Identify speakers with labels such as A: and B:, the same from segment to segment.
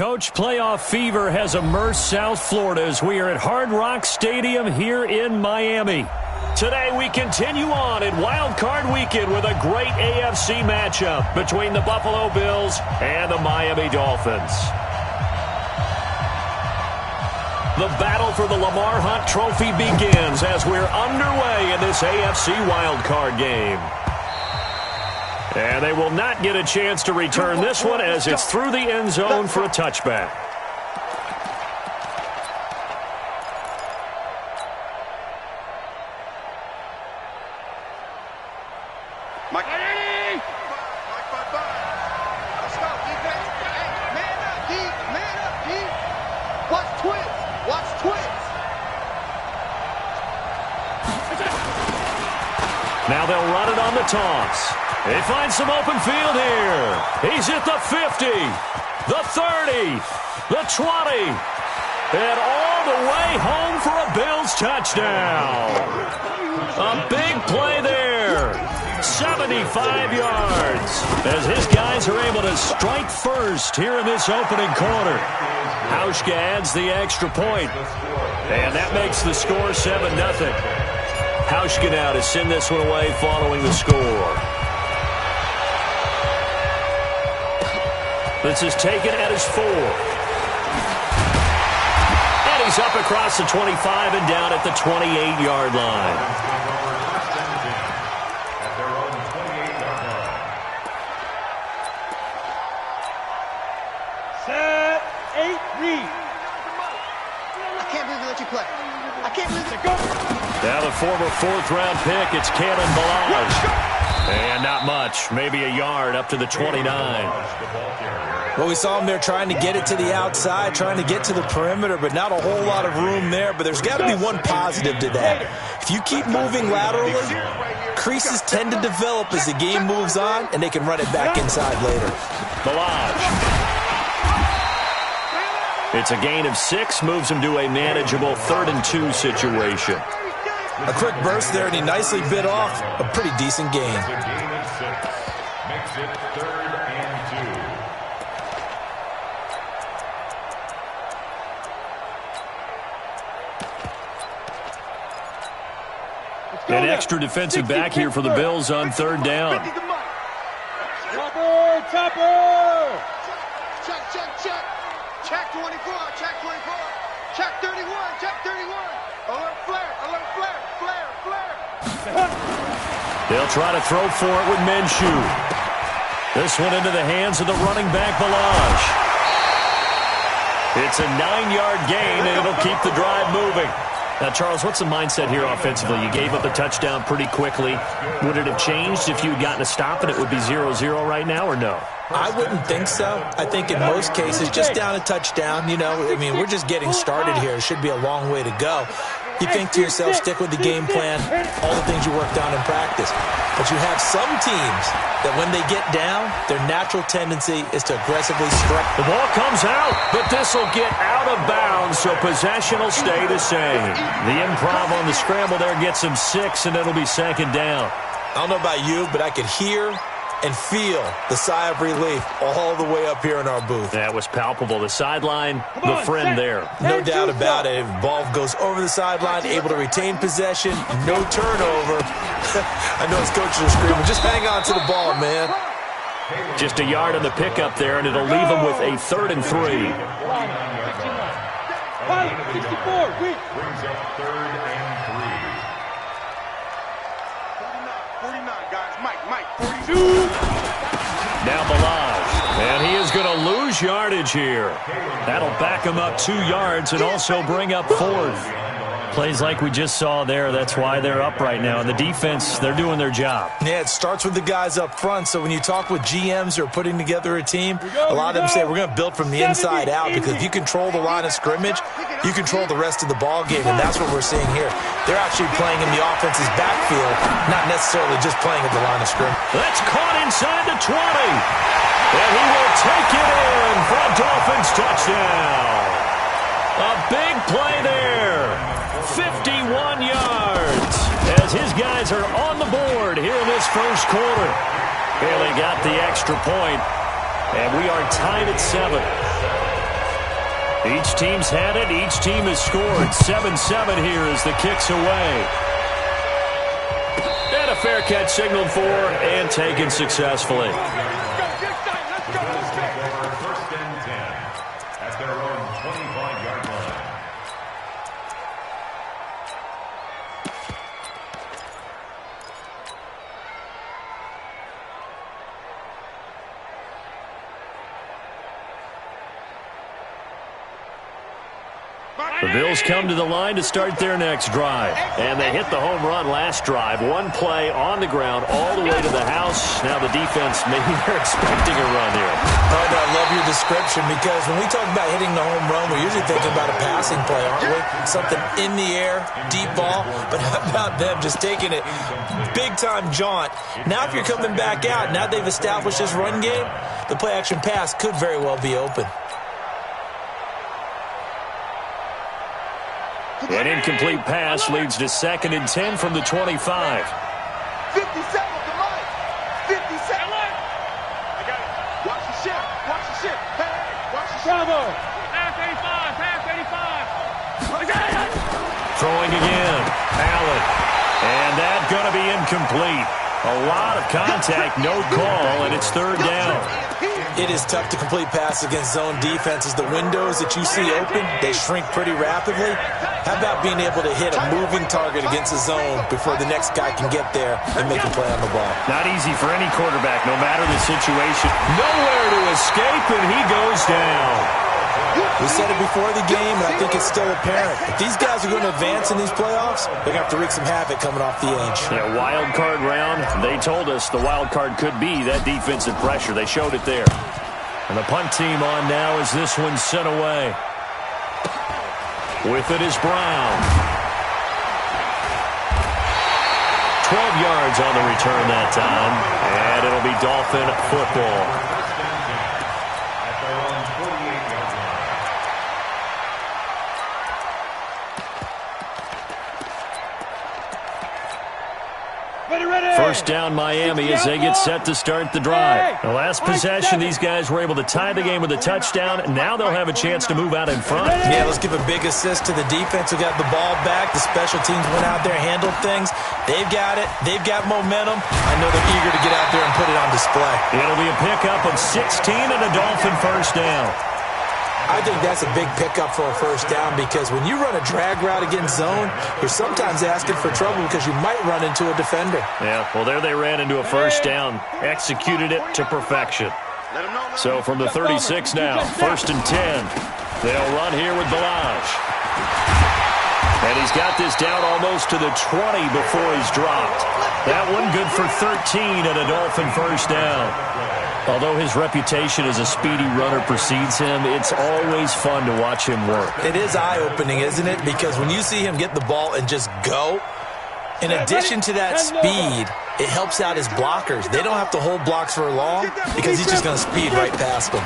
A: Coach, playoff fever has immersed South Florida as we are at Hard Rock Stadium here in Miami. Today we continue on in Wildcard Weekend with a great AFC matchup between the Buffalo Bills and the Miami Dolphins. The battle for the Lamar Hunt Trophy begins as we're underway in this AFC Wildcard game. And they will not get a chance to return this one as it's through the end zone for a touchback.
B: Now they'll run it on the toss. They find some open field here. He's at the 50, the 30, the 20, and all the way home for a Bills touchdown. A big play there. 75 yards as his guys are able to strike first here in this opening quarter. Hauschka adds the extra point, and that makes the score 7-0. Hauschka now to send this one away following the score. This is taken at his 4. And he's up across the 25 and down at the 28-yard line.
C: Set, 8, read.
D: I can't believe they let you play. I can't believe they go.
B: Now the former 4th-round pick, it's Kalen Ballage. And not much, maybe a yard up to the 29.
E: Well, we saw him there trying to get it to the outside, trying to get to the perimeter, but not a whole lot of room there. But there's got to be one positive to that. If you keep moving laterally, creases tend to develop as the game moves on, and they can run it back inside later.
B: Ballage. It's a gain of 6, moves him to a manageable 3rd and 2 situation.
E: A quick burst there, and he nicely bit off a pretty decent gain.
F: Makes it 3rd and
B: 2. An extra defensive back here for the Bills on 3rd down.
C: Chopper!
D: Check, check, check. Check 24, check 24. Check 31, check 31. Alert flare, flare, flare.
B: They'll try to throw for it with Minshew. This one into the hands of the running back, Ballage. It's a 9-yard gain, and it'll keep the drive moving. Now, Charles, what's the mindset here offensively? You gave up a touchdown pretty quickly. Would it have changed if you had gotten a stop and it would be 0-0 right now, or no?
E: I wouldn't think so. I think in most cases, just down a touchdown, we're just getting started here. It should be a long way to go. You think to yourself, stick with the game plan, all the things you worked on in practice. But you have some teams that when they get down, their natural tendency is to aggressively strike.
B: The ball comes out, but this will get out of bounds, so possession will stay the same. The improv on the scramble there gets him 6, and it'll be 2nd down.
E: I don't know about you, but I could hear and feel the sigh of relief all the way up here in our booth.
B: That was palpable. The sideline, the friend there.
E: No doubt about it. Ball goes over the sideline, able to retain possession, no turnover. I know his coaches are screaming, just hang on to the ball, man.
B: Just a yard on the pickup there, and it'll leave him with a 3rd and 3.
C: 64, wait.
F: Brings up 3rd and
D: 49, guys. Mike, 42.
B: Now Ballage, and he is going to lose yardage here. That'll back him up 2 yards and also bring up 4th.
A: Plays like we just saw there. That's why they're up right now. And the defense, they're doing their job.
E: Yeah, it starts with the guys up front. So when you talk with GMs who are putting together a team, a lot of them say we're going to build from the inside out, because if you control the line of scrimmage, you control the rest of the ball game, and that's what we're seeing here. They're actually playing in the offense's backfield, not necessarily just playing at the line of scrimmage.
B: That's caught inside the 20. And he will take it in for a Dolphins touchdown. A big play there. 51 yards as his guys are on the board here in this first quarter. And they got the extra point, and we are tied at 7.
A: Each team's had it. Each team has scored. 7-7 here as the kick's away. And a fair catch signaled for and taken successfully.
F: First and 10 at their own 25-yard line.
A: The Bills come to the line to start their next drive. And they hit the home run last drive. One play on the ground all the way to the house. Now the defense, maybe they're expecting a run here.
E: Oh, I love your description because when we talk about hitting the home run, we're usually thinking about a passing play, aren't we? Something in the air, deep ball. But how about them just taking it big-time jaunt? Now if you're coming back out, now they've established this run game, the play-action pass could very well be open.
A: An incomplete pass leads to 2nd and 10 from the 25.
D: 50 seconds to Mike. 50 seconds. I got it. Watch the ship. Watch the ship. Hey, watch the ship.
C: Bravo.
G: Pass 85. Pass 85.
A: Throwing again. Allen. And that's going to be incomplete. A lot of contact, no call, and it's 3rd down.
E: It is tough to complete passes against zone defenses. The windows that you see open, they shrink pretty rapidly. How about being able to hit a moving target against a zone before the next guy can get there and make a play on the ball?
A: Not easy for any quarterback, no matter the situation. Nowhere to escape, and he goes down.
E: We said it before the game, and I think it's still apparent. If these guys are going to advance in these playoffs, they're going to have to wreak some havoc coming off the edge.
A: Yeah, wild card round, they told us the wild card could be that defensive pressure. They showed it there. And the punt team on now as this one's sent away. With it is Brown. 12 yards on the return that time, and it'll be Dolphin football. First down Miami as they get set to start the drive. The last possession, these guys were able to tie the game with a touchdown. Now they'll have a chance to move out in front.
E: Yeah, let's give a big assist to the defense who got the ball back. The special teams went out there, handled things. They've got it. They've got momentum. I know they're eager to get out there and put it on display.
A: It'll be a pickup of 16 and a Dolphin first down.
E: I think that's a big pickup for a first down because when you run a drag route against zone, you're sometimes asking for trouble because you might run into a defender.
A: Yeah, well, there they ran into a first down, executed it to perfection. So from the 36 now, 1st and 10. They'll run here with Balaj. And he's got this down almost to the 20 before he's dropped. That one good for 13 and a Dolphin first down. Although his reputation as a speedy runner precedes him, it's always fun to watch him work.
E: It is eye-opening, isn't it? Because when you see him get the ball and just go, in addition to that speed, it helps out his blockers. They don't have to hold blocks for long because he's just going to speed right past them.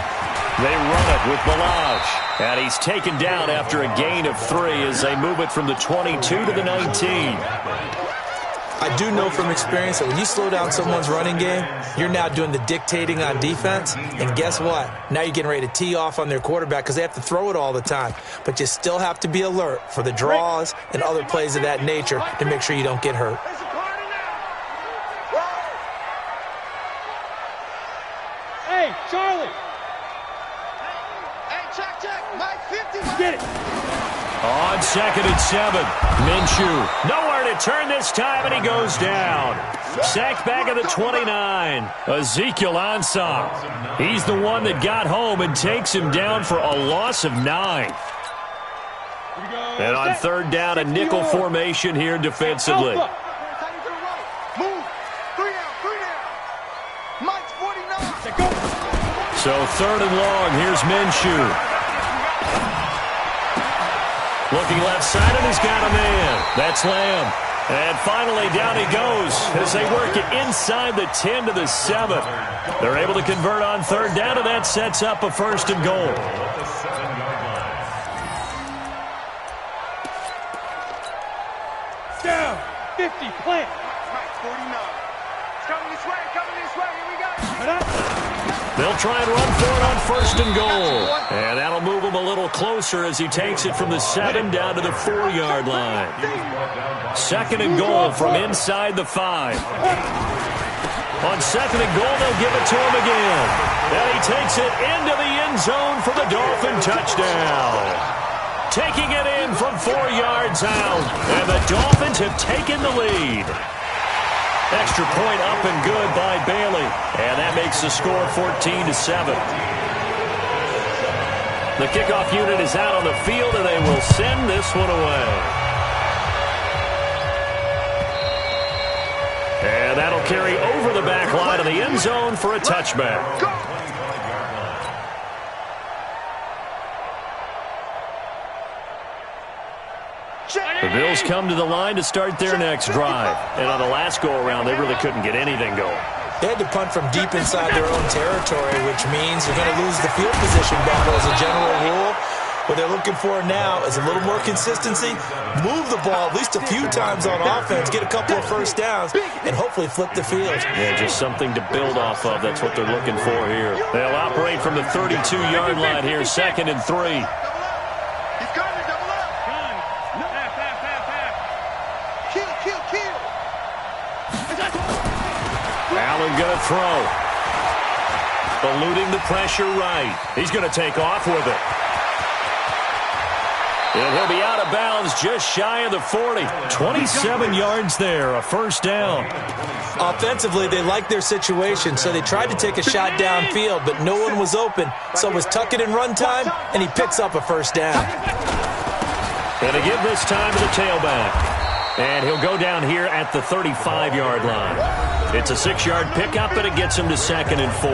A: They run it with Balaj. And he's taken down after a gain of 3 as they move it from the 22 to the 19.
E: I do know from experience that when you slow down someone's running game, you're now doing the dictating on defense. And guess what? Now you're getting ready to tee off on their quarterback because they have to throw it all the time. But you still have to be alert for the draws and other plays of that nature to make sure you don't get hurt.
C: Hey, Charlie.
D: Hey, check. Mike 50.
C: Get it.
A: On 2nd and 7, Minshew. Nowhere to turn this time, and he goes down. Sacked back at the 29. Ezekiel Ansah. He's the one that got home and takes him down for a loss of 9. And on 3rd down, a nickel formation here defensively.
D: Move. 3 down. Mike's 49.
A: So 3rd and long, here's Minshew. Looking left side, and he's got a man. That's Lamb. And finally, down he goes as they work it inside the 10 to the 7. They're able to convert on 3rd down, and that sets up a 1st and goal.
C: Down. 50, plant.
D: Mike 49. coming this way, here we go.
A: They'll try and run for it on 1st and goal. And that'll move him a little closer as he takes it from the 7 down to the 4-yard line. 2nd and goal from inside the 5. On 2nd and goal, they'll give it to him again. And he takes it into the end zone for the Dolphin touchdown. Taking it in from 4 yards out. And the Dolphins have taken the lead. Extra point up and good by Bailey. And that makes the score 14-7. The kickoff unit is out on the field, and they will send this one away. And that'll carry over the back line of the end zone for a touchback. The Bills come to the line to start their next drive. And on the last go-around, they really couldn't get anything going.
E: They had to punt from deep inside their own territory, which means you're going to lose the field position battle as a general rule. What they're looking for now is a little more consistency, move the ball at least a few times on offense, get a couple of first downs, and hopefully flip the field.
A: Yeah, just something to build off of. That's what they're looking for here. They'll operate from the 32-yard line here, 2nd and 3. Allen going to throw. Eluding the pressure right. He's going to take off with it. And he'll be out of bounds just shy of the 40. 27 yards there, a first down.
E: Offensively, they liked their situation, so they tried to take a shot downfield, but no one was open. So it was tuck it and run time, and he picks up a first down.
A: And to give this time to the tailback. And he'll go down here at the 35-yard line. It's a 6-yard pickup, and it gets him to 2nd and 4.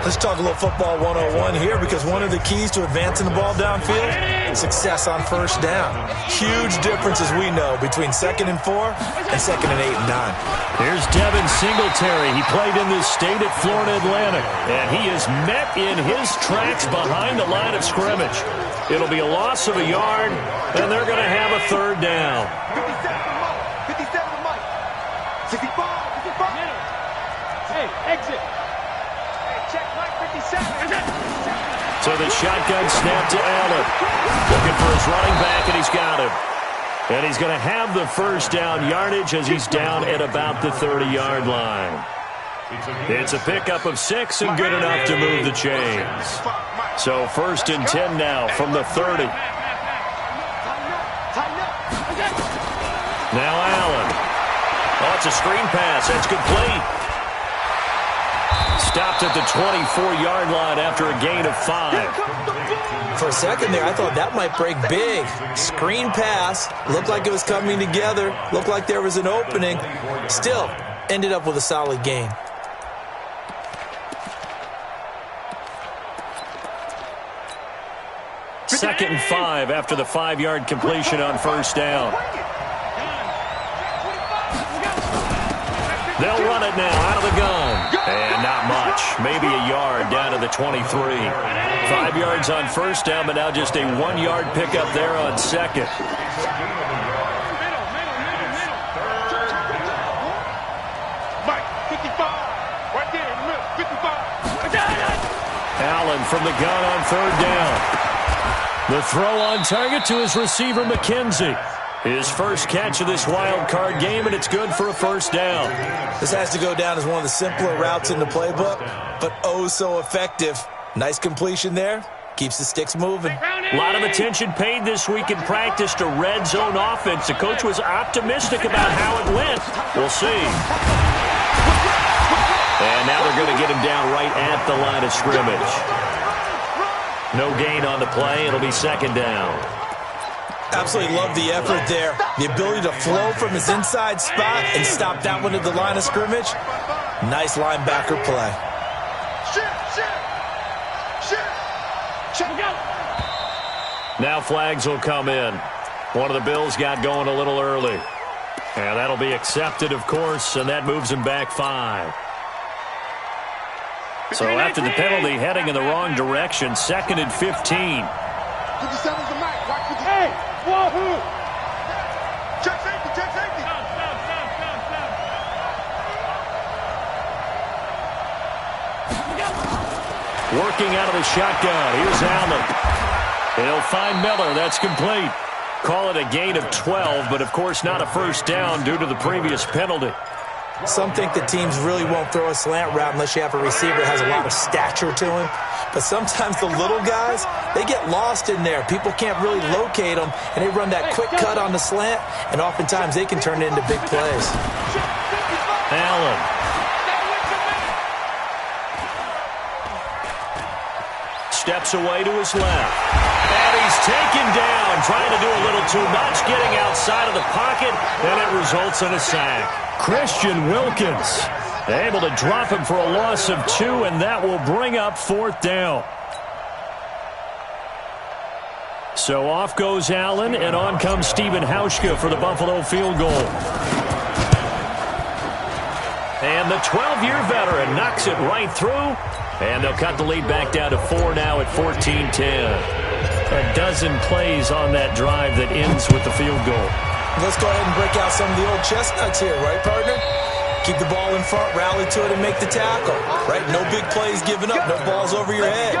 E: Let's talk a little football 101 here, because one of the keys to advancing the ball downfield, success on first down. Huge difference, as we know, between 2nd and 4 and 2nd and 8 and 9.
A: Here's Devin Singletary. He played in this state at Florida Atlantic, and he is met in his tracks behind the line of scrimmage. It'll be a loss of a yard, and they're going to have a 3rd down.
D: 57 to Mike. 65.
C: Hey, exit.
D: Check Mike 57.
A: So the shotgun snap to Allen. Looking for his running back, and he's got him. And he's going to have the first down yardage as he's down at about the 30-yard line. It's a pickup of 6 and good enough to move the chains. So 1st and 10 now from the 30. Now Allen. Oh, it's a screen pass. That's complete. Stopped at the 24-yard line after a gain of 5.
E: For a second there, I thought that might break big. Screen pass. Looked like it was coming together. Looked like there was an opening. Still, ended up with a solid gain.
A: Second and 5 after the 5-yard completion on first down. They'll run it now out of the gun. And not much. Maybe a yard down to the 23. 5 yards on first down, but now just a 1-yard pickup there on 2nd.
D: Mike, 55. Right there in the middle. 55.
A: Allen from the gun on 3rd down. The throw on target to his receiver, McKenzie. His first catch of this wild card game, and it's good for a first down.
E: This has to go down as one of the simpler routes in the playbook, but oh so effective. Nice completion there. Keeps the sticks moving.
A: A lot of attention paid this week in practice to red zone offense. The coach was optimistic about how it went. We'll see. And now they're going to get him down right at the line of scrimmage. No gain on the play. It'll be 2nd down.
E: Absolutely love the effort there. The ability to flow from his inside spot and stop that one at the line of scrimmage. Nice linebacker play.
A: Now flags will come in. One of the Bills got going a little early. And that'll be accepted, of course, and that moves him back 5. So after the penalty, heading in the wrong direction, 2nd and 15.
D: 57's the Mike. Watch 50.
C: Hey, wahoo!
D: Check safety, check safety.
A: Working out of the shotgun. Here's Allen. He'll find Miller. That's complete. Call it a gain of 12, but of course not a first down due to the previous penalty.
E: Some think that teams really won't throw a slant route unless you have a receiver that has a lot of stature to him. But sometimes the little guys, they get lost in there. People can't really locate them, and they run that quick cut on the slant, and oftentimes they can turn it into big plays.
A: Allen. Steps away to his left. And he's taken down, trying to do a little too much, getting outside of the pocket, and it results in a sack. Christian Wilkins able to drop him for a loss of 2, and that will bring up 4th down. So off goes Allen, and on comes Stephen Hauschka for the Buffalo field goal. And the 12-year veteran knocks it right through, and they'll cut the lead back down to 4 now at 14-10. A dozen plays on that drive that ends with the field goal.
E: Let's go ahead and break out some of the old chestnuts here, right, partner? Keep the ball in front, rally to it, and make the tackle, right? No big plays given up, no balls over your head.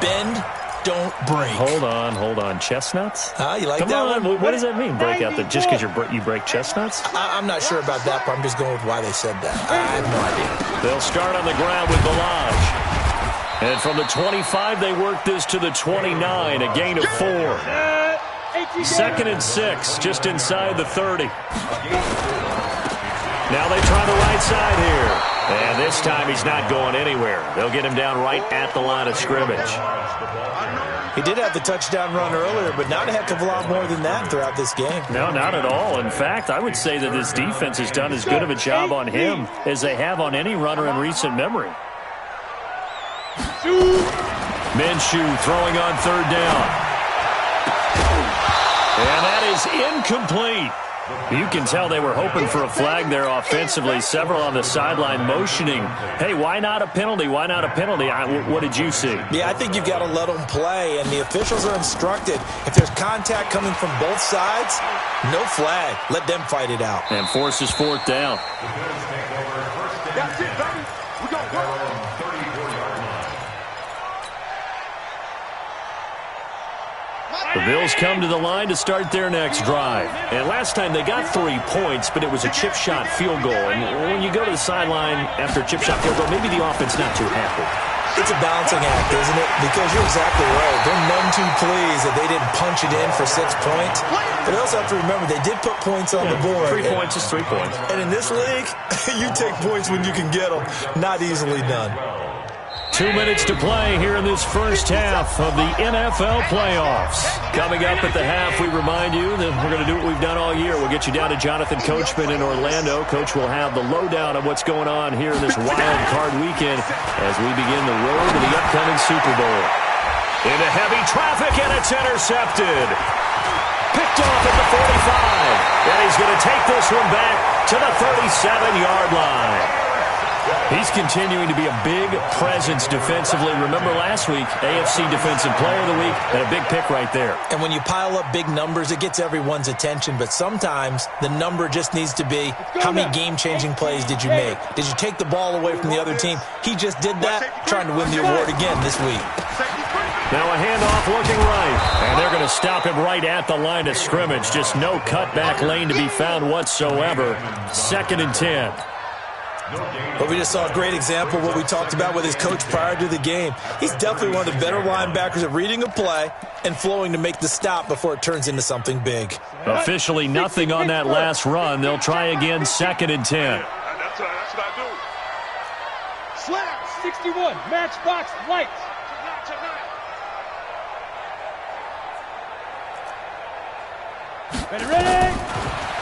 E: Bend, don't break.
A: Hold on. Chestnuts?
E: You like that one?
A: What does that mean, break out? Just because you break chestnuts?
E: I'm not sure about that, but I'm just going with why they said that. I have no idea.
A: They'll start on the ground with Balaj. And from the 25, they work this to the 29, a gain of 4. 2nd and 6, just inside the 30. Now they try the right side here. And this time he's not going anywhere. They'll get him down right at the line of scrimmage.
E: He did have the touchdown run earlier, but not a heck of a lot more than that throughout this game.
A: No, not at all. In fact, I would say that this defense has done as good of a job on him as they have on any runner in recent memory. Minshew throwing on 3rd down. And that is incomplete. You can tell they were hoping for a flag there offensively. Several on the sideline motioning, hey, why not a penalty? Why not a penalty? What did you see?
E: Yeah, I think you've got to let them play, and the officials are instructed. If there's contact coming from both sides, no flag. Let them fight it out.
A: And forces 4th down.
D: That's it, baby. We got one.
A: The Bills come to the line to start their next drive. And last time they got 3 points, but it was a chip shot field goal. And when you go to the sideline after a chip shot field goal, maybe the offense not too happy.
E: It's a balancing act, isn't it? Because you're exactly right. They're none too pleased that they didn't punch it in for 6 points. But they also have to remember they did put points on the board.
A: 3 points is 3 points.
E: And in this league, you take points when you can get them. Not easily done.
A: 2 minutes to play here in this first half of the NFL playoffs. Coming up at the half, we remind you that we're going to do what we've done all year. We'll get you down to Jonathan Coachman in Orlando. Coach will have the lowdown of what's going on here in this wild card weekend as we begin the road to the upcoming Super Bowl. Into heavy traffic, and it's intercepted. Picked off at the 45. And he's going to take this one back to the 37-yard line. He's continuing to be a big presence defensively. Remember last week, AFC Defensive Player of the Week, and a big pick right there.
E: And when you pile up big numbers, it gets everyone's attention. But sometimes the number just needs to be, how many game-changing plays did you make? Did you take the ball away from the other team? He just did that, trying to win the award again this week.
A: Now a handoff looking right. And they're going to stop him right at the line of scrimmage. Just no cutback lane to be found whatsoever. 2nd and 10.
E: But we just saw a great example of what we talked about with his coach prior to the game. He's definitely one of the better linebackers at reading a play and flowing to make the stop before it turns into something big.
A: Officially nothing on that last run. They'll try again, 2nd and 10.
D: That's what I do.
C: Slap 61, matchbox lights. Ready.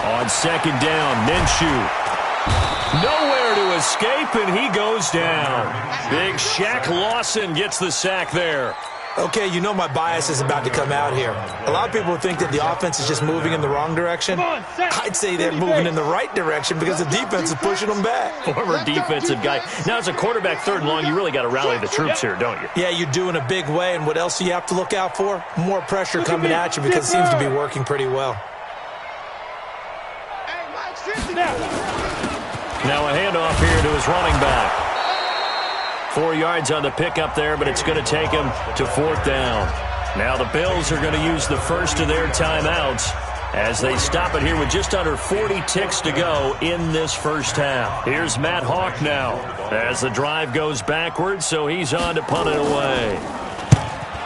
A: On 2nd down, Minshew. Nowhere to escape, and he goes down. Big Shaq Lawson gets the sack there.
E: Okay, you know my bias is about to come out here. A lot of people think that the offense is just moving in the wrong direction. I'd say they're moving in the right direction because the defense is pushing them back.
A: Former defensive guy. Now, as a quarterback 3rd and long, you really got to rally the troops here, don't you?
E: Yeah, you do in a big way, and what else do you have to look out for? More pressure coming at you because it seems to be working pretty well.
A: Now a handoff here to his running back. 4 yards on the pickup there, but it's going to take him to 4th down. Now the Bills are going to use the first of their timeouts as they stop it here with just under 40 ticks to go in this first half. Here's Matt Hawk now as the drive goes backwards, so he's on to punt it away.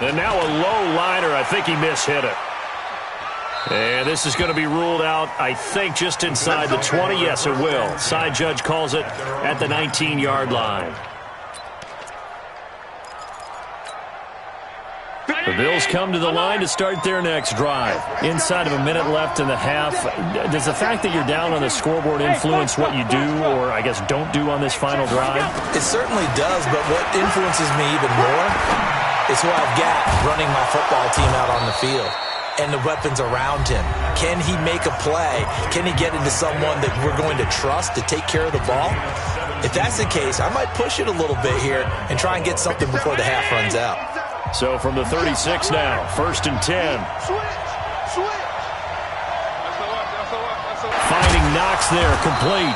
A: And now a low liner. I think he mishit it. And this is going to be ruled out, I think, just inside the 20. Yes, it will. Side judge calls it at the 19-yard line. The Bills come to the line to start their next drive. Inside of a minute left in the half. Does the fact that you're down on the scoreboard influence what you do, or I guess don't do on this final drive?
E: It certainly does, but what influences me even more is who I've got running my football team out on the field and the weapons around him. Can he make a play? Can he get into someone that we're going to trust to take care of the ball? If that's the case, I might push it a little bit here and try and get something before the half runs out.
A: So from the 36 now, 1st and 10. Finding Knox there, complete.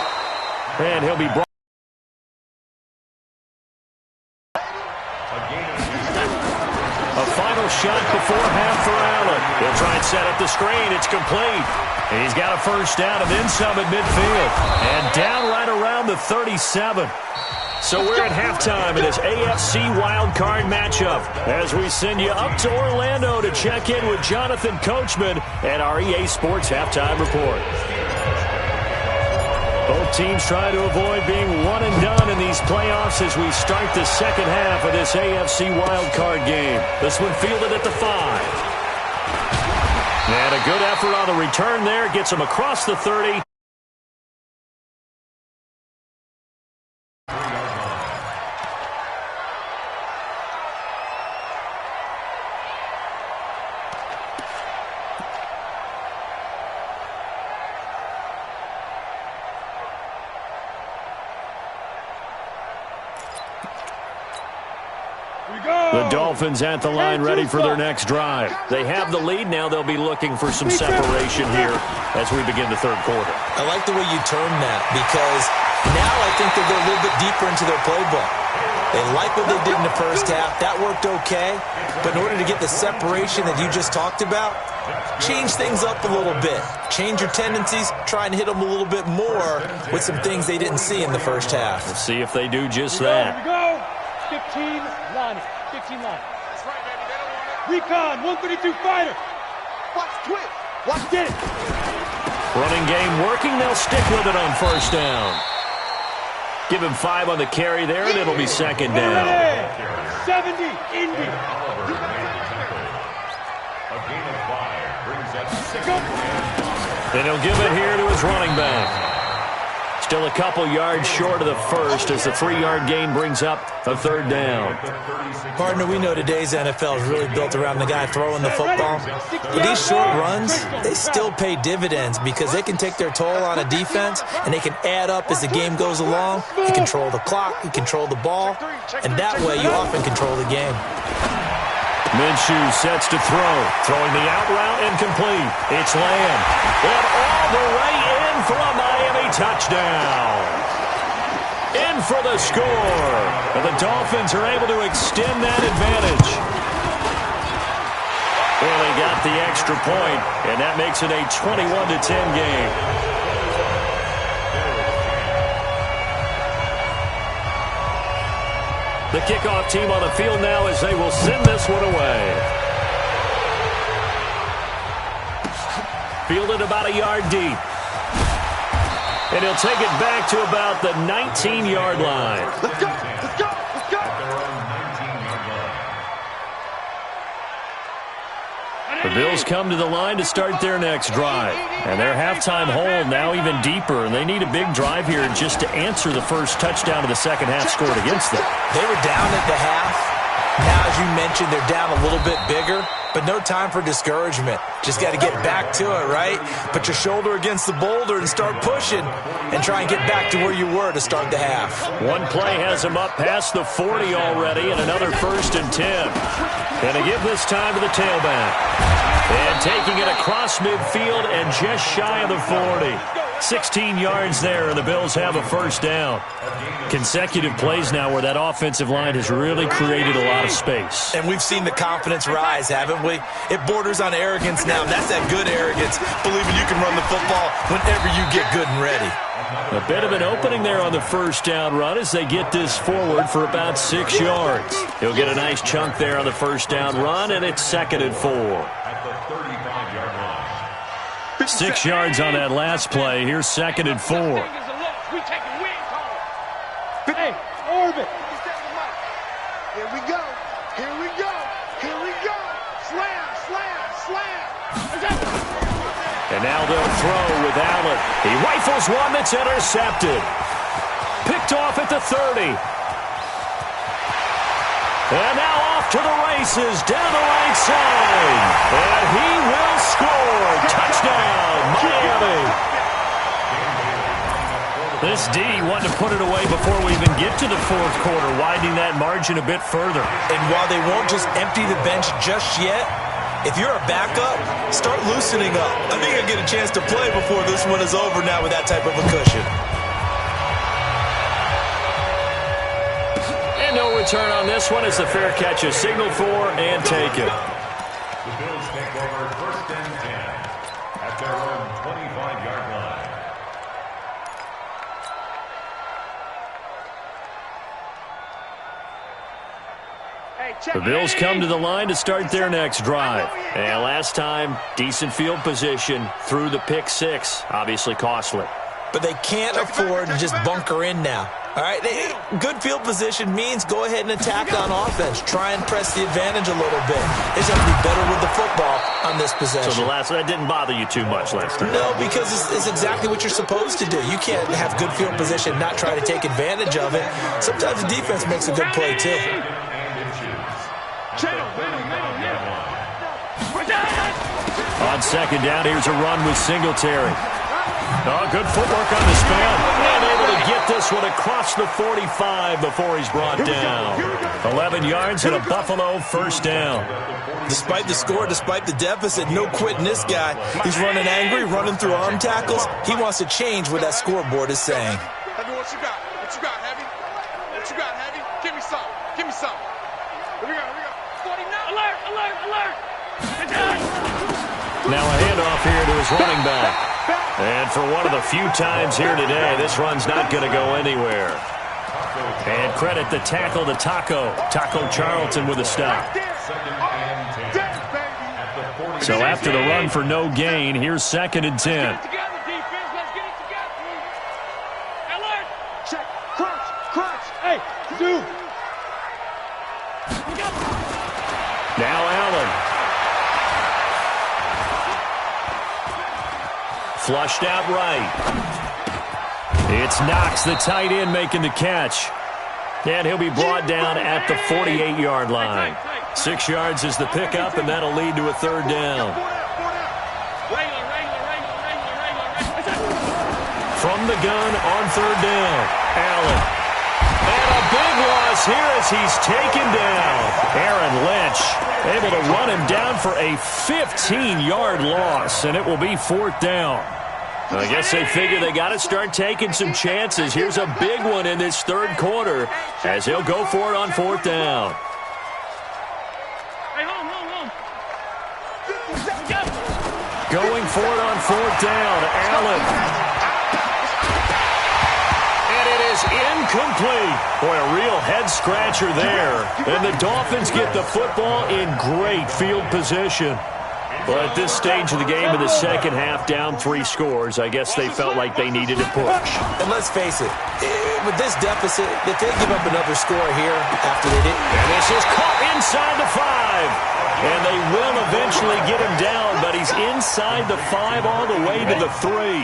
A: And he'll be brought. A final shot before half for Allen. He'll try and set up the screen. It's complete. And he's got a first down and then some at midfield. And down right around the 37. So we're at halftime in this AFC Wildcard matchup as we send you up to Orlando to check in with Jonathan Coachman at our EA Sports Halftime Report. Both teams try to avoid being one and done in these playoffs as we start the second half of this AFC Wildcard game. This one fielded at the 5. And a good effort on the return there. Gets him across the 30. The Dolphins at the line ready for their next drive. They have the lead. Now they'll be looking for some separation here as we begin the third quarter.
E: I like the way you termed that because now I think they'll go a little bit deeper into their playbook. They like what they did in the first half. That worked okay. But in order to get the separation that you just talked about, change things up a little bit. Change your tendencies. Try and hit them a little bit more with some things they didn't see in the first half.
A: Let's see if they do just that.
C: Here we go. 15 line. 15 line.
D: That's right, baby. They don't want it.
C: Recon, 132 fighter.
D: Watch twitch. Watch
C: Get it.
A: Running game working. They'll stick with it on first down. Give him 5 on the carry there, and it'll be second down.
C: 70, Indy.
F: A gain of 5 brings up 6.
A: And he'll give it here to his running back. Still a couple yards short of the first as the 3-yard gain brings up a third down.
E: Partner, we know today's NFL is really built around the guy throwing the football. But these short runs, they still pay dividends because they can take their toll on a defense and they can add up as the game goes along. You control the clock, you control the ball, and that way you often control the game.
A: Minshew sets to throw. Throwing the out route incomplete. It's Lamb. And all the way in for a Miami touchdown. In for the score. And the Dolphins are able to extend that advantage. Well, they got the extra point, and that makes it a 21-10 game. The kickoff team on the field now as they will send this one away. Fielded about a yard deep. And he'll take it back to about the 19-yard line.
D: Let's go. Let's go. Let's go.
A: The Bills come to the line to start their next drive. And their halftime hold now even deeper. And they need a big drive here just to answer the first touchdown of the second half scored against them.
E: They were down at the half. Now, as you mentioned, they're down a little bit bigger, but no time for discouragement. Just got to get back to it, right? Put your shoulder against the boulder and start pushing and try and get back to where you were to start the half.
A: One play has him up past the 40 already and another 1st and 10. And they give this time to the tailback. And taking it across midfield and just shy of the 40. 16 yards there, and the Bills have a first down. Consecutive plays now where that offensive line has really created a lot of space.
E: And we've seen the confidence rise, haven't we? It borders on arrogance now. That's that good arrogance, believing you can run the football whenever you get good and ready.
A: A bit of an opening there on the first down run as they get this forward for about 6 yards. He'll get a nice chunk there on the first down run, and it's 2nd and 4.
F: At the 35-yard line.
A: 6 yards on that last play. Here's 2nd and 4.
C: Hey, orbit.
D: Here we go. Here we go. Here we go. Slam, slam, slam.
A: And now they'll throw with Allen. He rifles one that's intercepted. Picked off at the 30. And now off to the races down the right side. And he will score. Touchdown, Miami. This D wanted to put it away before we even get to the fourth quarter, widening that margin a bit further.
E: And while they won't just empty the bench just yet, if you're a backup, start loosening up. I think I get a chance to play before this one is over now with that type of a cushion.
A: And no return on this one as the fair catch is signaled for and taken.
F: The Bills take over 1st and 10 at their own 25-yard line.
A: The Bills come to the line to start their next drive. And last time, decent field position through the pick 6. Obviously costly.
E: But they can't afford to just bunker in now. All right, good field position means go ahead and attack on offense. Try and press the advantage a little bit. They just have to be better with the football on this possession.
A: So that didn't bother you too much last time?
E: No, because it's exactly what you're supposed to do. You can't have good field position, not try to take advantage of it. Sometimes the defense makes a good play, too.
A: On 2nd down, here's a run with Singletary. Oh, good footwork on the span. And able to get this one across the 45 before he's brought down. 11 yards and a Buffalo first down.
E: Despite the score, despite the deficit, no quitting this guy. He's running angry, running through arm tackles. He wants to change what that scoreboard is saying.
D: Heavy, what you got? What you got, Heavy? What you got, Heavy? Give me some. Give me some. Here we go. Here we go. 49.
G: Alert, alert, alert.
A: Now a handoff here to his running back. And for one of the few times here today, this run's not going to go anywhere. And credit the tackle to Taco Charlton with a stop. So after the run for no gain, here's 2nd and 10.
C: Check. Crunch. Hey, do.
A: Now Allen. Flushed out right. It's Knox, the tight end, making the catch. And he'll be brought down at the 48-yard line. 6 yards is the pickup, and that'll lead to a 3rd down. From the gun on 3rd down, Allen. And a big loss here as he's taken down. Aaron Lynch able to run him down for a 15-yard loss, and it will be 4th down. I guess they figure they got to start taking some chances. Here's a big one in this 3rd quarter as he'll go for it on 4th down. Going for it on 4th down, Allen. And it is incomplete. Boy, a real head-scratcher there. And the Dolphins get the football in great field position. But at this stage of the game in the second half, down 3 scores, I guess they felt like they needed to push.
E: And let's face it, with this deficit, if they give up another score here after they did.
A: And this is caught inside the 5. And they will eventually get him down, but he's inside the 5 all the way to the 3.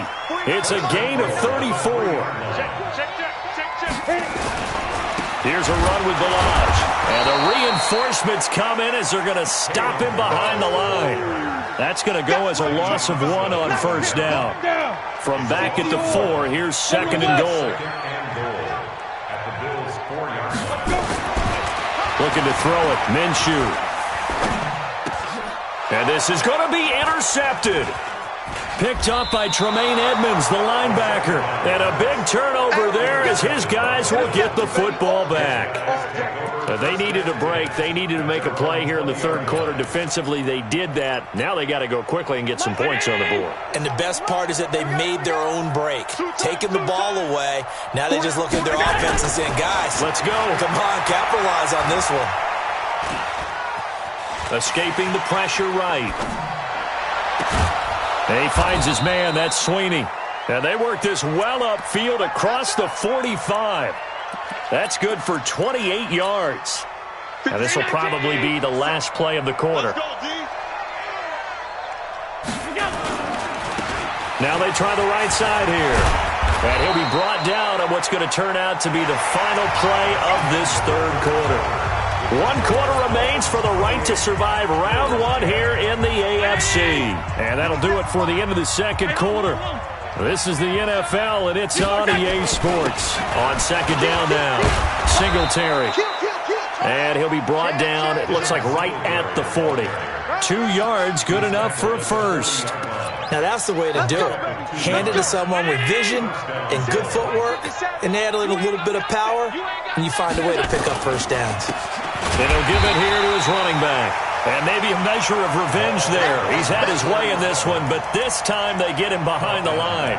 A: It's a gain of 34. Here's a run with Balaj. And the reinforcements come in as they're going to stop him behind the line. That's going to go as a loss of 1 on 1st down. From back at the 4, here's 2nd and goal. Looking to throw it, Minshew. And this is going to be intercepted. picked up by Tremaine Edmonds, the linebacker. And a big turnover there as his guys will get the football back. They needed a break. They needed to make a play here in the third quarter defensively. They did that. Now they got to go quickly and get some points on the board.
E: And the best part is that they made their own break, taking the ball away. Now they just look at their offense and saying, guys,
A: let's go.
E: Come on, capitalize on this one.
A: Escaping the pressure right. And he finds his man. That's Sweeney. And they work this well upfield across the 45. That's good for 28 yards. Now this will probably be the last play of the quarter. Now they try the right side here. And he'll be brought down on what's going to turn out to be the final play of this third quarter. 1 quarter remains for the right to survive round 1 here in the AFC. And that'll do it for the end of the second quarter. This is the NFL, and it's on EA Sports. On second down now, Singletary. And he'll be brought down, it looks like right at the 40. 2 yards, good enough for a first.
E: Now that's the way to do it. Hand it to someone with vision and good footwork, and add a little bit of power, and you find a way to pick up first downs.
A: And he'll give it here to his running back. And maybe a measure of revenge there. He's had his way in this one, but this time they get him behind the line.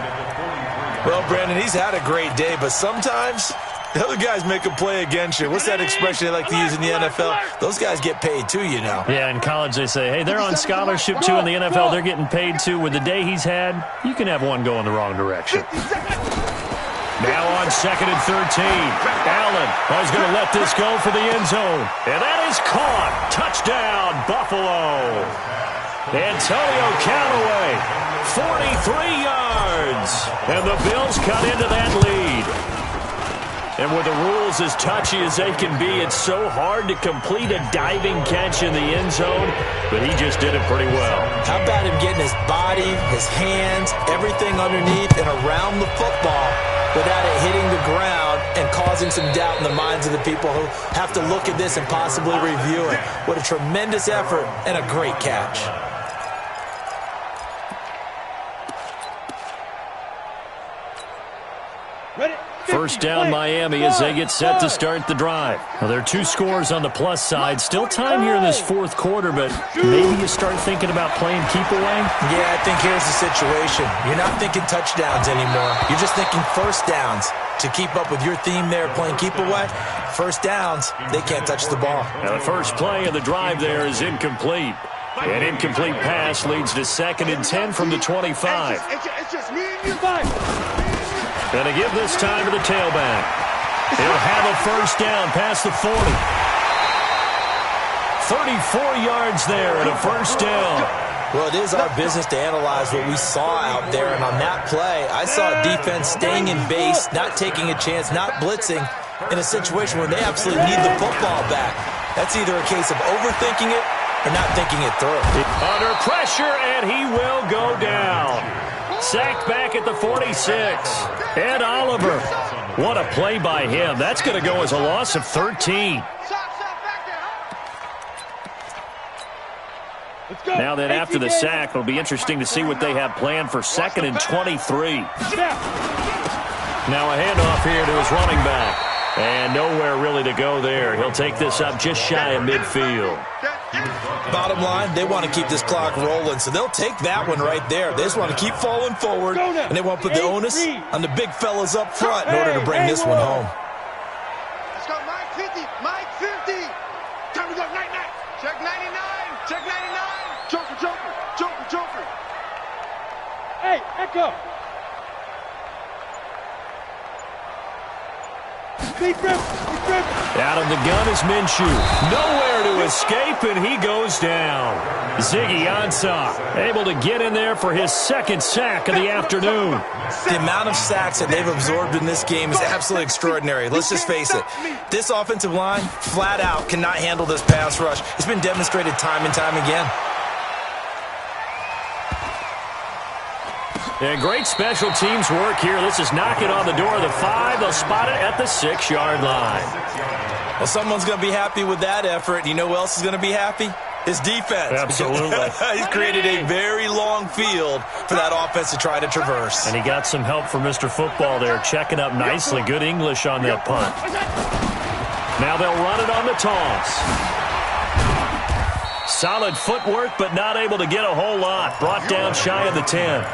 E: Well, Brandon, he's had a great day, but sometimes the other guys make a play against you. What's that expression they like to use in the NFL? Those guys get paid too, you know.
A: Yeah, in college they say, hey, they're on scholarship too. In the NFL, they're getting paid too. With the day he's had, you can have one going the wrong direction. Now on 2nd and 13. Allen is going to let this go for the end zone. And that is caught. Touchdown, Buffalo. Antonio Callaway, 43 yards. And the Bills cut into that lead. And with the rules as touchy as they can be, it's so hard to complete a diving catch in the end zone, but he just did it pretty well.
E: How about him getting his body, his hands, everything underneath and around the football without it hitting the ground and causing some doubt in the minds of the people who have to look at this and possibly review it. What a tremendous effort and a great catch.
A: First down Miami as they get set to start the drive. Well, there are 2 scores on the plus side. Still time here in this fourth quarter, but maybe you start thinking about playing keep away?
E: Yeah, I think here's the situation. You're not thinking touchdowns anymore. You're just thinking first downs. To keep up with your theme there, playing keep away, first downs, they can't touch the ball.
A: Now the first play of the drive there is incomplete. An incomplete pass leads to 2nd and 10 from the 25.
C: It's just me and you.
A: Going to give this time to the tailback. He'll have a first down past the 40. 34 yards there and a first down.
E: Well, it is our business to analyze what we saw out there, and on that play, I saw a defense staying in base, not taking a chance, not blitzing, in a situation where they absolutely need the football back. That's either a case of overthinking it or not thinking it through.
A: Under pressure, and he will go down. Sacked back at the 46. Ed Oliver. What a play by him. That's going to go as a loss of 13. Now then, after the sack, it'll be interesting to see what they have planned for 2nd and 23. Now a handoff here to his running back. And nowhere really to go there. He'll take this up just shy of midfield.
E: Bottom line, they want to keep this clock rolling, so they'll take that one right there. They just want to keep falling forward, and they want to put the onus on the big fellas up front in order to bring this one home.
D: Let's go, Mike 50, Mike 50. Time to go, night. Check 99, check 99. Joker.
C: Hey, Echo.
A: Out of the gun is Minshew. Nowhere to escape, and he goes down. Ziggy Ansah able to get in there for his 2nd sack of the afternoon.
E: The amount of sacks that they've absorbed in this game is absolutely extraordinary. Let's just face it. This offensive line, flat out, cannot handle this pass rush. It's been demonstrated time and time again.
A: And great special teams work here. This is knocking on the door of the 5. They'll spot it at the 6-yard line.
E: Well, someone's going to be happy with that effort. You know who else is going to be happy? His defense.
A: Absolutely.
E: He's created a very long field for that offense to try to traverse.
A: And he got some help from Mr. Football there, checking up nicely. Good English on that punt. Now they'll run it on the toss. Solid footwork, but not able to get a whole lot. Brought down shy of the 10.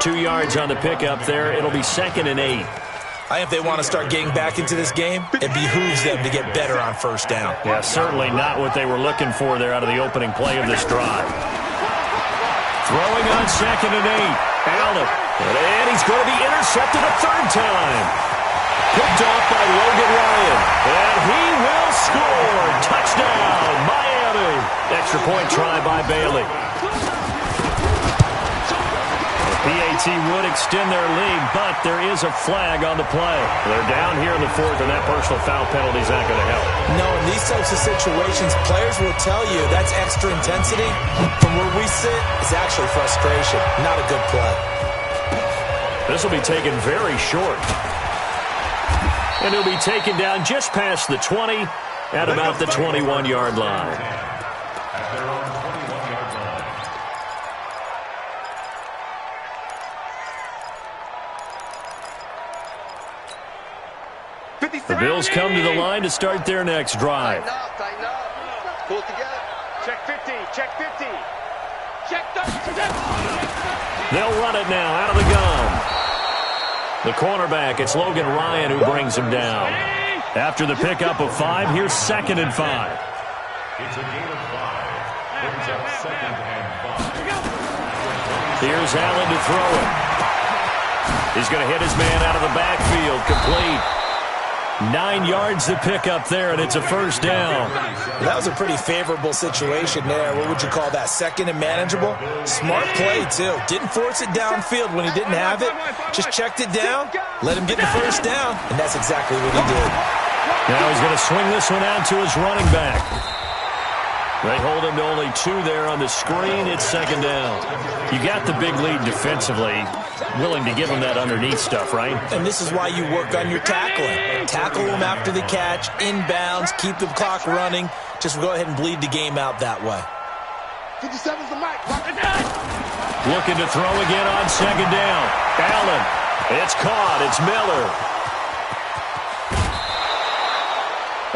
A: 2 yards on the pickup there. It'll be 2nd and 8.
E: I think if they want to start getting back into this game, it behooves them to get better on first down.
A: Yeah, certainly not what they were looking for there out of the opening play of this drive. Throwing on 2nd and 8. Allen. And he's going to be intercepted a 3rd time. Picked off by Logan Ryan. And he will score. Touchdown, Miami. Extra point try by Bailey. PAT would extend their lead, but there is a flag on the play. They're down here in the 4th, and that personal foul penalty is not going to help.
E: No, in these types of situations, players will tell you that's extra intensity. From where we sit, it's actually frustration. Not a good play.
A: This will be taken very short. And he'll be taken down just past the 20 at about the 21-yard line.
F: At their own 21-yard line.
A: The Bills come to the line to start their next drive.
D: Tighten up. Pull it together.
C: Check 50. Check 50. Check 30.
A: They'll run it now out of the gun. The cornerback, it's Logan Ryan who brings him down. After the pickup of 5, here's 2nd and 5.
F: It's a gain of 5. Brings up 2nd and 5.
A: Here's Allen to throw it. He's going to hit his man out of the backfield. Complete. 9 yards to pick up there, and it's a 1st down.
E: That was a pretty favorable situation there. What would you call that? 2nd and manageable? Smart play, too. Didn't force it downfield when he didn't have it. Just checked it down, let him get the 1st down, and that's exactly what he did.
A: Now he's going to swing this one out to his running back. They hold him to only 2 there on the screen. It's 2nd down. You got the big lead defensively. Willing to give him that underneath stuff, right?
E: And this is why you work on your tackling. Tackle him after the catch, inbounds, keep the clock running. Just go ahead and bleed the game out that way.
D: 57's the mic.
A: Looking to throw again on 2nd down. Allen. It's caught. It's Miller.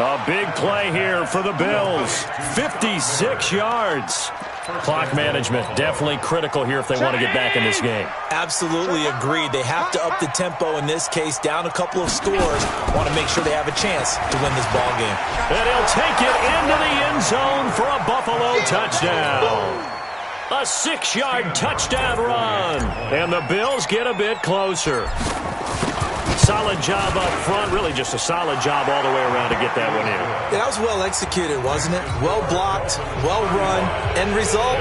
A: A big play here for the Bills. 56 yards. Clock management definitely critical here if they want to get back in this game.
E: Absolutely agreed. They have to up the tempo in this case, down a couple of scores. Want to make sure they have a chance to win this ball game.
A: And he'll take it into the end zone for a Buffalo touchdown. A 6-yard touchdown run. And the Bills get a bit closer. Solid job up front. Really just a solid job all the way around to get that one in.
E: That was well executed, wasn't it? Well blocked, well run. End result,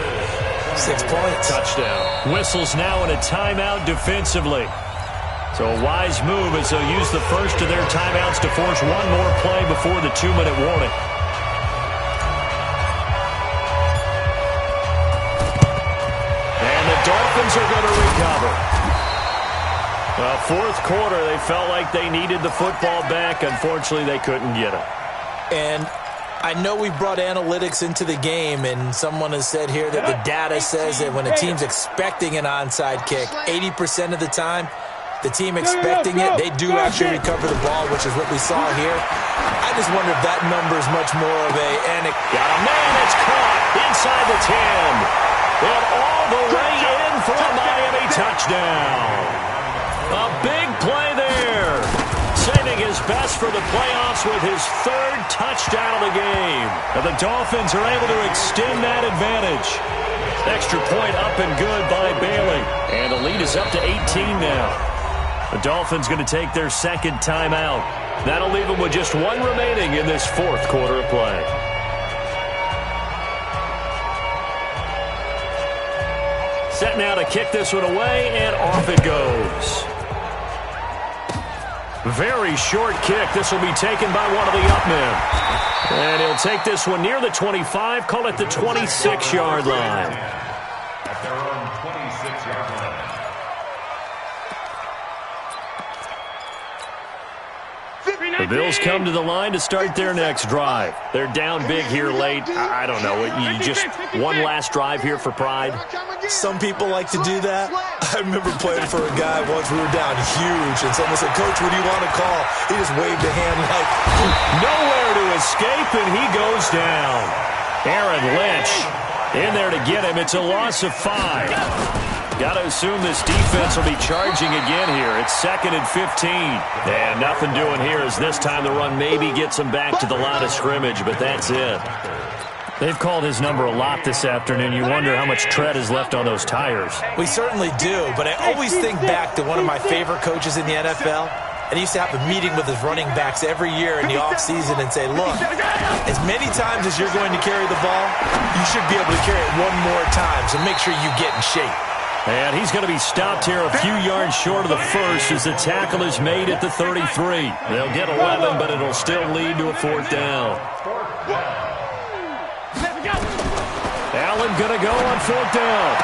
E: 6 points.
A: Touchdown. Whistles now in a timeout defensively. So a wise move as they'll use the first of their timeouts to force one more play before the 2-minute warning. And the Dolphins are going to recover. Well, 4th quarter, they felt like they needed the football back. Unfortunately, they couldn't get it.
E: And I know we brought analytics into the game, and someone has said here that the data says that when a team's expecting an onside kick, 80% of the time, the team expecting it, they do actually recover the ball, which is what we saw here. I just wonder if that number is much more of a...
A: Got a man that's caught inside the 10. And all the way in for a Miami touchdown. A big play there. Saving his best for the playoffs with his 3rd touchdown of the game. And the Dolphins are able to extend that advantage. Extra point up and good by Bailey. And the lead is up to 18 now. The Dolphins going to take their 2nd timeout. That'll leave them with just 1 remaining in this 4th quarter of play. Set now to kick this one away, and off it goes. Very short kick. This will be taken by one of the up men. And he'll take this one near the 25, call it the 26-yard line.
F: At their own 26-yard line.
A: The Bills come to the line to start their next drive. They're down big here late. I don't know. You just one last drive here for pride?
E: Some people like to do that. I remember playing for a guy once. We were down huge, and someone said, "Coach, what do you want to call?" He just waved a hand like...
A: Nowhere to escape, and he goes down. Aaron Lynch in there to get him. It's a loss of 5. Got to assume this defense will be charging again here. It's 2nd and 15. And nothing doing here as this time the run maybe gets him back to the line of scrimmage, but that's it. They've called his number a lot this afternoon. You wonder how much tread is left on those tires.
E: We certainly do, but I always think back to one of my favorite coaches in the NFL. And he used to have a meeting with his running backs every year in the offseason and say, look, as many times as you're going to carry the ball, you should be able to carry it one more time, so make sure you get in shape.
A: And he's going to be stopped here a few yards short of the first as the tackle is made at the 33. They'll get 11, but it'll still lead to a 4th down. Allen going to go on 4th down.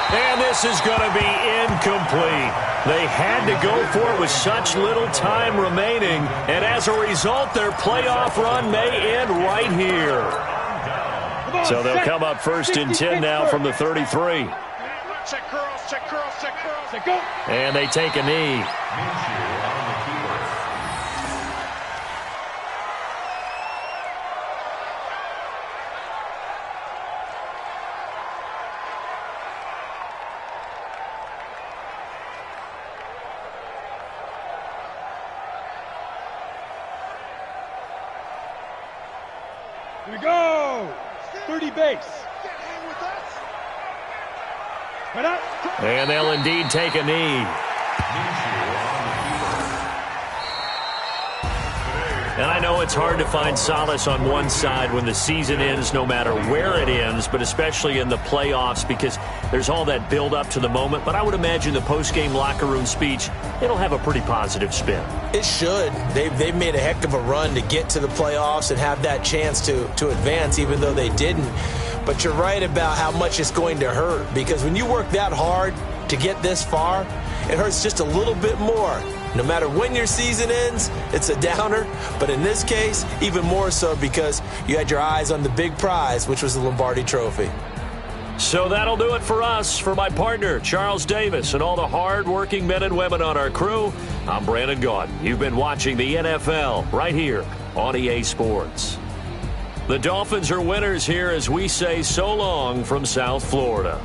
A: And this is going to be incomplete. They had to go for it with such little time remaining, and as a result, their playoff run may end right here. So they'll come up 1st and 10 now from the 33.
C: Check curls, check curls, check curls. Check go.
A: And they take a knee.
G: Here we go. 30 base. Right up.
A: And they'll indeed take a knee. And I know it's hard to find solace on one side when the season ends, no matter where it ends, but especially in the playoffs because there's all that build-up to the moment. But I would imagine the post-game locker room speech, it'll have a pretty positive spin.
E: It should. They've made a heck of a run to get to the playoffs and have that chance to advance, even though they didn't. But you're right about how much it's going to hurt because when you work that hard to get this far, it hurts just a little bit more. No matter when your season ends, it's a downer. But in this case, even more so because you had your eyes on the big prize, which was the Lombardi Trophy.
A: So that'll do it for us. For my partner, Charles Davis, and all the hard-working men and women on our crew, I'm Brandon Gaudin. You've been watching the NFL right here on EA Sports. The Dolphins are winners here as we say so long from South Florida.